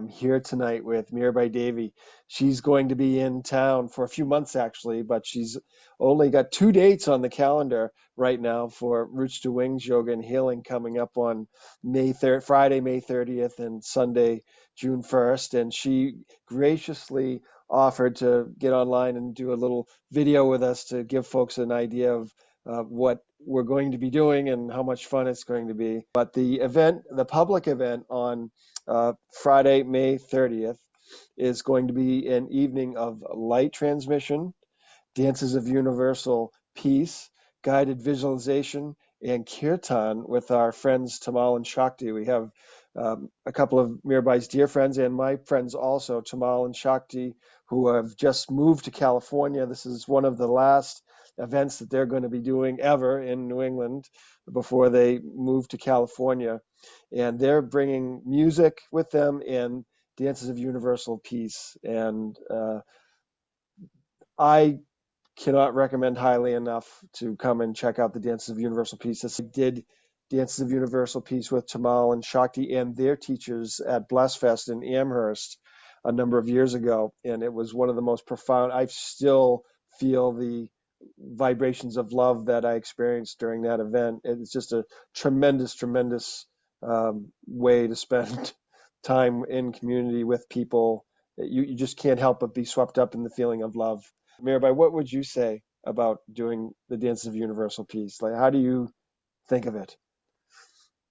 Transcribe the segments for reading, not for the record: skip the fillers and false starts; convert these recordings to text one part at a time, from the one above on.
I'm here tonight with Mirabai Devi. She's going to be in town for a few months actually, but she's only got 2 dates on the calendar right now for Roots to Wings Yoga and Healing coming up on Friday, May 30th and Sunday, June 1st. And she graciously offered to get online and do a little video with us to give folks an idea of what we're going to be doing and how much fun it's going to be. But the public event on Friday, May 30th, is going to be an evening of light transmission, dances of universal peace, guided visualization, and kirtan with our friends Tamal and Shakti. We have a couple of Mirabai's dear friends and my friends also, Tamal and Shakti, who have just moved to California. This is one of the last events that they're going to be doing ever in New England before they move to California. And they're bringing music with them and dances of universal peace. And I cannot recommend highly enough to come and check out the Dances of Universal Peace. I did Dances of Universal Peace with Tamal and Shakti and their teachers at Blessfest in Amherst a number of years ago, and it was one of the most profound. I still feel the vibrations of love that I experienced during that event. It's just a tremendous, tremendous way to spend time in community with people. You just can't help but be swept up in the feeling of love. Mirabai, what would you say about doing the Dances of Universal Peace? Like, how do you think of it?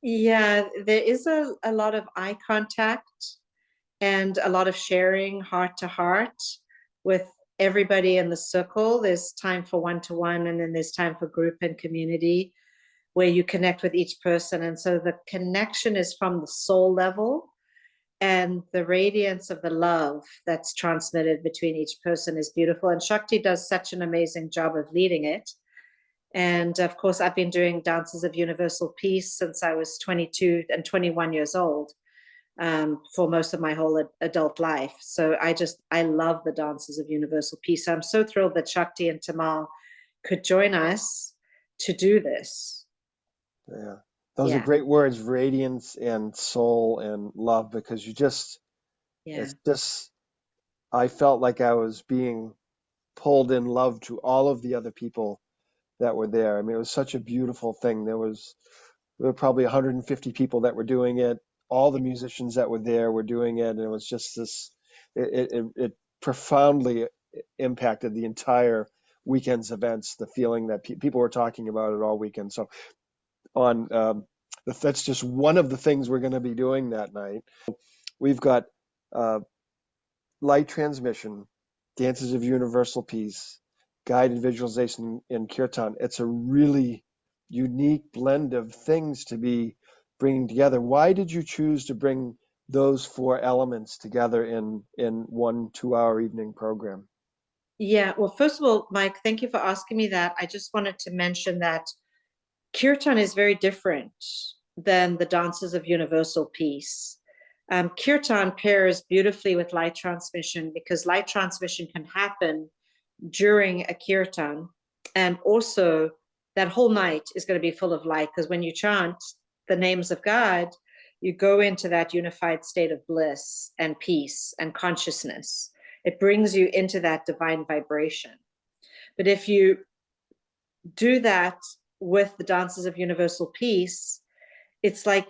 Yeah, there is a lot of eye contact and a lot of sharing heart to heart with everybody in the circle. There's time for one-to-one, and then there's time for group and community where you connect with each person. And so the connection is from the soul level, and the radiance of the love that's transmitted between each person is beautiful. And Shakti does such an amazing job of leading it. And of course, I've been doing Dances of Universal Peace since I was 22 and 21 years old, for most of my whole adult life. So I love the Dances of Universal Peace. I'm so thrilled that Shakti and Tamal could join us to do this. Yeah, those are Yeah, great words, radiance and soul and love, because yeah. it's just, I felt like I was being pulled in love to all of the other people that were there. I mean, it was such a beautiful thing. There were probably 150 people that were doing it. All the musicians that were there were doing it, and it was just this. It profoundly impacted the entire weekend's events. The feeling that people were talking about it all weekend. So on that's just one of the things we're going to be doing that night. We've got uh, light transmission, dances of universal peace, guided visualization in kirtan. It's a really unique blend of things to be bringing together. Why did you choose to bring those four elements together in one 2 hour evening program? Yeah, well, first of all, Mike, thank you for asking me that. I just wanted to mention that kirtan is very different than the dances of universal peace. Kirtan pairs beautifully with light transmission because light transmission can happen during a kirtan. And also, that whole night is going to be full of light because when you chant the names of God, you go into that unified state of bliss and peace and consciousness. It brings you into that divine vibration. But if you do that with the dances of universal peace, it's like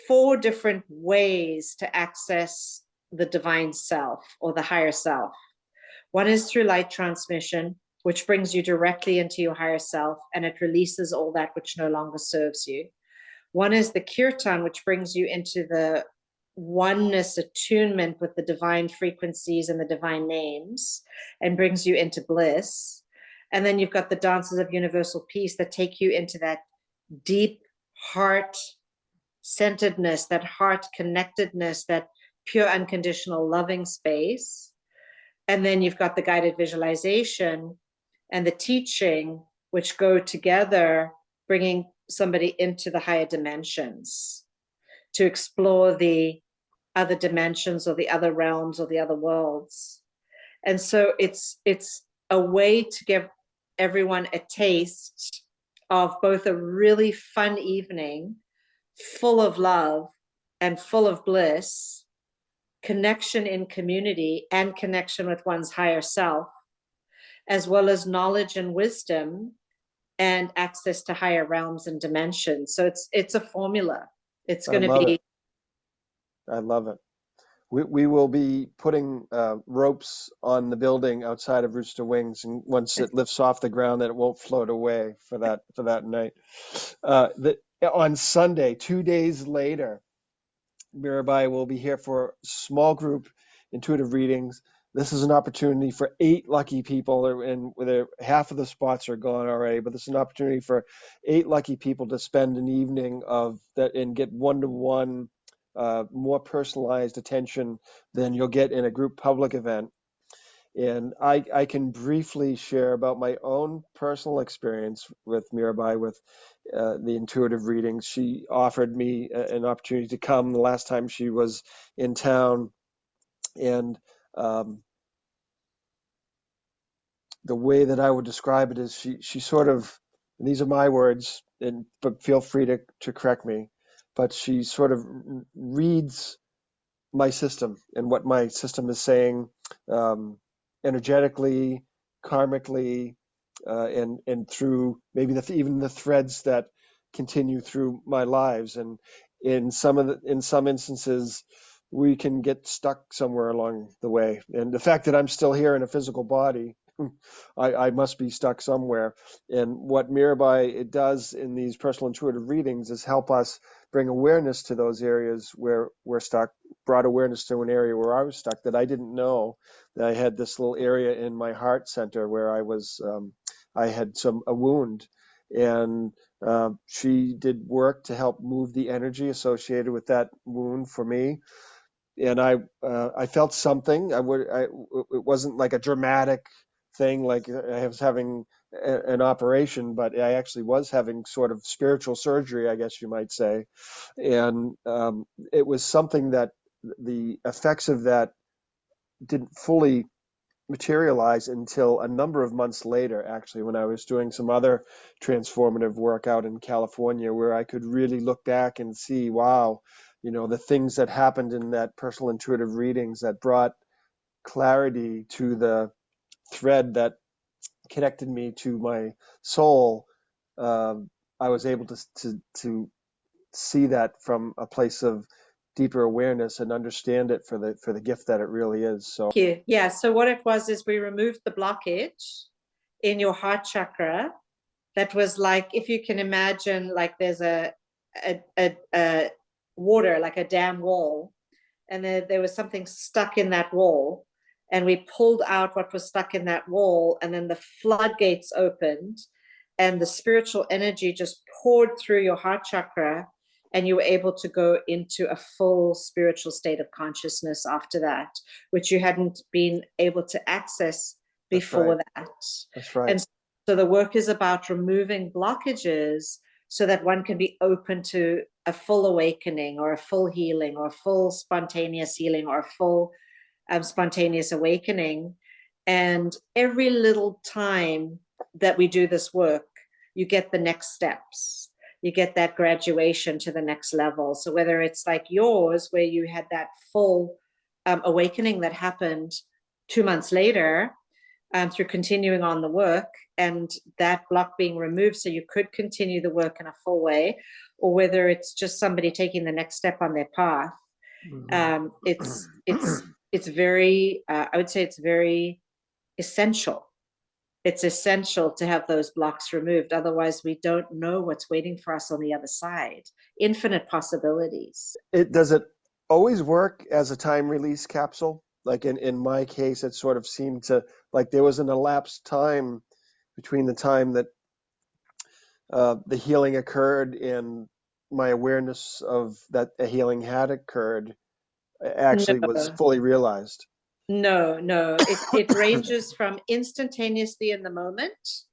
four different ways to access the divine self or the higher self. One is through light transmission, which brings you directly into your higher self and it releases all that which no longer serves you. One is the kirtan, which brings you into the oneness attunement with the divine frequencies and the divine names and brings you into bliss. And then you've got the dances of universal peace that take you into that deep heart centeredness, that heart connectedness, that pure unconditional loving space. And then you've got the guided visualization and the teaching, which go together, bringing somebody into the higher dimensions to explore the other dimensions or the other realms or the other worlds. And so it's a way to give everyone a taste of both a really fun evening full of love and full of bliss, connection in community and connection with one's higher self, as well as knowledge and wisdom and access to higher realms and dimensions. So it's a formula. It's I going to love it. be I love it. We will be putting ropes on the building outside of Rooster Wings, and once it lifts off the ground, that it won't float away for that night. On Sunday, 2 days later, Mirabai will be here for small group intuitive readings. This is an opportunity for 8 lucky people, and whether half of the spots are gone already, but this is an opportunity for 8 lucky people to spend an evening of that and get one-to-one, more personalized attention than you'll get in a group public event. And I can briefly share about my own personal experience with Mirabai with the intuitive readings. She offered me an opportunity to come the last time she was in town, and the way that I would describe it is she sort of, and these are my words, but feel free to correct me, but she sort of reads my system and what my system is saying, um, energetically, karmically, and through maybe even the threads that continue through my lives. And in some instances, we can get stuck somewhere along the way. And the fact that I'm still here in a physical body, I must be stuck somewhere. And what Mirabai it does in these personal intuitive readings is help us bring awareness to those areas where we're stuck, brought awareness to an area where I was stuck that I didn't know that I had this little area in my heart center where I had a wound, and she did work to help move the energy associated with that wound for me. And I felt something. It wasn't like a dramatic thing, like I was having an operation, but I actually was having sort of spiritual surgery, I guess you might say. And it was something that the effects of that didn't fully materialize until a number of months later, actually, when I was doing some other transformative work out in California, where I could really look back and see, wow, the things that happened in that personal intuitive readings that brought clarity to the thread that connected me to my soul. I was able to see that from a place of deeper awareness and understand it for the gift that it really is. So thank you. Yeah. So what it was is we removed the blockage in your heart chakra. That was like, if you can imagine, like there's a water, like a dam wall, and there was something stuck in that wall, and we pulled out what was stuck in that wall, and then the floodgates opened, and the spiritual energy just poured through your heart chakra, and you were able to go into a full spiritual state of consciousness after that, which you hadn't been able to access before that. That's right. And so the work is about removing blockages so that one can be open to a full awakening or a full healing or full spontaneous healing or full spontaneous awakening. And every little time that we do this work, you get the next steps. You get that graduation to the next level. So whether it's like yours, where you had that full awakening that happened 2 months later, through continuing on the work and that block being removed so you could continue the work in a full way, or whether it's just somebody taking the next step on their path. It's very, I would say it's very essential. It's essential to have those blocks removed. Otherwise, we don't know what's waiting for us on the other side. Infinite possibilities. Does it always work as a time release capsule? Like in my case, it sort of seemed to, like there was an elapsed time between the time that the healing occurred and my awareness of that a healing had occurred actually was No, fully realized. no. It ranges from instantaneously in the moment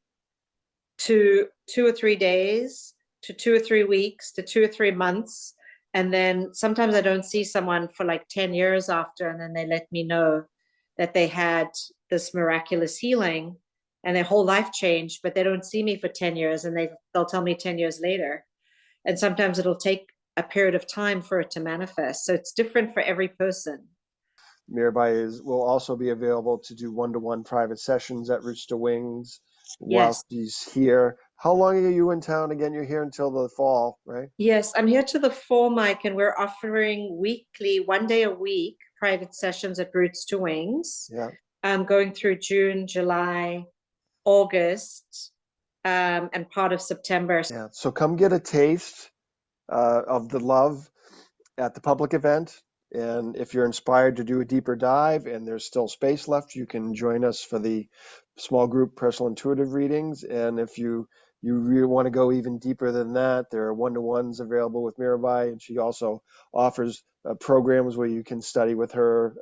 to 2 or 3 days to 2 or 3 weeks to 2 or 3 months. And then sometimes I don't see someone for like 10 years after, and then they let me know that they had this miraculous healing and their whole life changed, but they don't see me for 10 years and they'll tell me 10 years later. And sometimes it'll take a period of time for it to manifest. So it's different for every person. Mirabai will also be available to do one-to-one private sessions at Roots to Wings while Yes. she's here. How long are you in town again? You're here until the fall, right? Yes, I'm here to the fall, Mike, and we're offering weekly, 1 day a week, private sessions at Roots to Wings. Yeah. Going through June, July, August, and part of September. Yeah. So come get a taste of the love at the public event. And if you're inspired to do a deeper dive and there's still space left, you can join us for the small group personal intuitive readings. And if you really want to go even deeper than that, there are one-to-ones available with Mirabai, and she also offers programs where you can study with her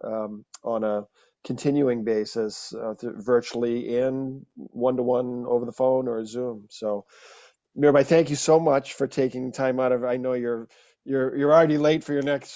on a continuing basis, virtually and one-to-one over the phone or Zoom. So Mirabai, thank you so much for taking time out of. I know you're already late for your next